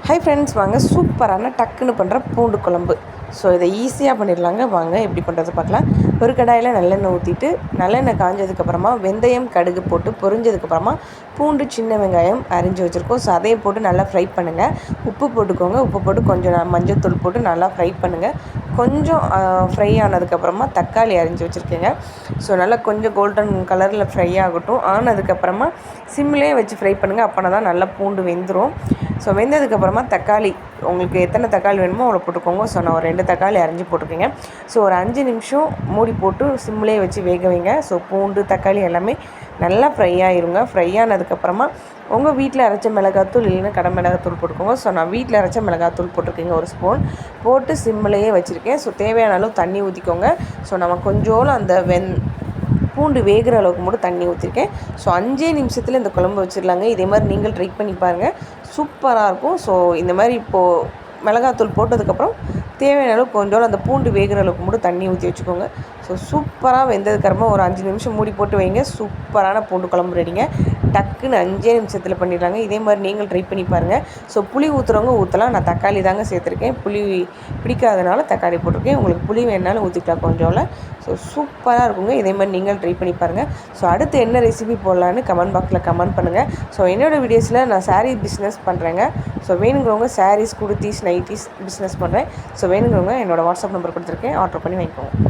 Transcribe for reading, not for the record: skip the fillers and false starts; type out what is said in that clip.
Hi friends, வாங்க சூப்பரான டக்குன்னு பண்ணுற பூண்டு குழம்பு. ஸோ இதை ஈஸியாக பண்ணிடலாங்க. வாங்க எப்படி பண்ணுறது பார்க்கலாம். ஒரு கடாயில் நல்லெண்ணெய் ஊற்றிட்டு நல்லெண்ணெய் காஞ்சதுக்கப்புறமா வெந்தயம் கடுகு போட்டு பொரிஞ்சதுக்கப்புறமா பூண்டு சின்ன வெங்காயம் அரிஞ்சு வச்சுருக்கோம். ஸோ அதையும் போட்டு நல்லா ஃப்ரை பண்ணுங்கள். உப்பு போட்டுக்கோங்க. உப்பு போட்டு கொஞ்சம் மஞ்சள் தூள் போட்டு நல்லா ஃப்ரை பண்ணுங்கள். கொஞ்சம் ஃப்ரை ஆனதுக்கப்புறமா தக்காளி அரிஞ்சு வச்சுருக்கேங்க. ஸோ நல்லா கொஞ்சம் கோல்டன் கலரில் ஃப்ரை ஆகட்டும். ஆனதுக்கப்புறமா சிம்லேயே வச்சு ஃப்ரை பண்ணுங்கள். அப்போனா தான் நல்லா பூண்டு வெந்துடும். ஸோ வெந்ததுக்கப்புறமா தக்காளி உங்களுக்கு எத்தனை தக்காளி வேணுமோ அவ்வளோ போட்டுக்கோங்க. ஸோ நான் ஒரு 2 தக்காளி அரிஞ்சு போட்டுருக்கேங்க. ஸோ ஒரு 5 நிமிஷம் மூடி போட்டு சிம்லேயே வச்சு வேக வைங்க. ஸோ பூண்டு தக்காளி எல்லாமே நல்லா ஃப்ரை ஆகிருங்க. ஃப்ரை ஆனதுக்கப்புறமா உங்கள் வீட்டில் அரைச்ச மிளகாத்தூள் இல்லைன்னா கடை மிளகாத்தூள் போட்டுக்கோங்க. ஸோ நான் வீட்டில் அரைச்ச மிளகாத்தூள் போட்டிருக்கேங்க. ஒரு ஸ்பூன் போட்டு சிம்லேயே வச்சுருக்கேன். ஸோ தேவையான அளவு தண்ணி ஊற்றிக்கோங்க. ஸோ நம்ம கொஞ்சோളം அந்த பூண்டு வேகிற அளவுக்கு மட்டும் தண்ணி ஊற்றிருக்கேன். ஸோ 5 நிமிஷத்தில் இந்த குழம்பு வச்சிடலாங்க. இதே மாதிரி நீங்கள் ட்ரை பண்ணி பாருங்கள், சூப்பராக இருக்கும். ஸோ இந்த மாதிரி இப்போது மிளகாத்தூள் போட்டதுக்கப்புறம் தேவையான அளவு கொஞ்சோളം அந்த பூண்டு வேகிற அளவுக்கு மட்டும் தண்ணி ஊற்றி வச்சுக்கோங்க. ஸோ சூப்பராக வெந்ததுக்கப்புறமா ஒரு 5 நிமிஷம் மூடி போட்டு வைங்க. சூப்பரான பூண்டு குழம்பு ரெடிங்க. டக்குன்னு 5 நிமிஷத்தில் பண்ணிடுறாங்க. இதே மாதிரி நீங்கள் ட்ரை பண்ணி பாருங்கள். ஸோ புளி ஊற்றுறவங்க ஊற்றலாம். நான் தக்காளி தாங்க சேர்த்துருக்கேன். புளி பிடிக்காதனால தக்காளி போட்டிருக்கேன். உங்களுக்கு புளி வேணாலும் ஊற்றிக்கலாம் கொஞ்சோம்ல. ஸோ சூப்பராக இருக்குங்க. இதே மாதிரி நீங்கள் ட்ரை பண்ணி பாருங்கள். ஸோ அடுத்து என்ன ரெசிபி போடலான்னு கமெண்ட் பாக்ஸில் கமெண்ட் பண்ணுங்கள். ஸோ என்னோடய வீடியோஸில் நான் சாரீ பிஸ்னஸ் பண்ணுறேங்க. ஸோ வேணுங்கிறவங்க சாரீஸ் குர்த்திஸ் நைட்டிஸ் பிஸ்னஸ் பண்ணுறேன். ஸோ வேணுங்கிறவங்க என்னோடய வாட்ஸ்அப் நம்பர் கொடுத்துருக்கேன், ஆர்டர் பண்ணி வாங்கிக்கோங்க.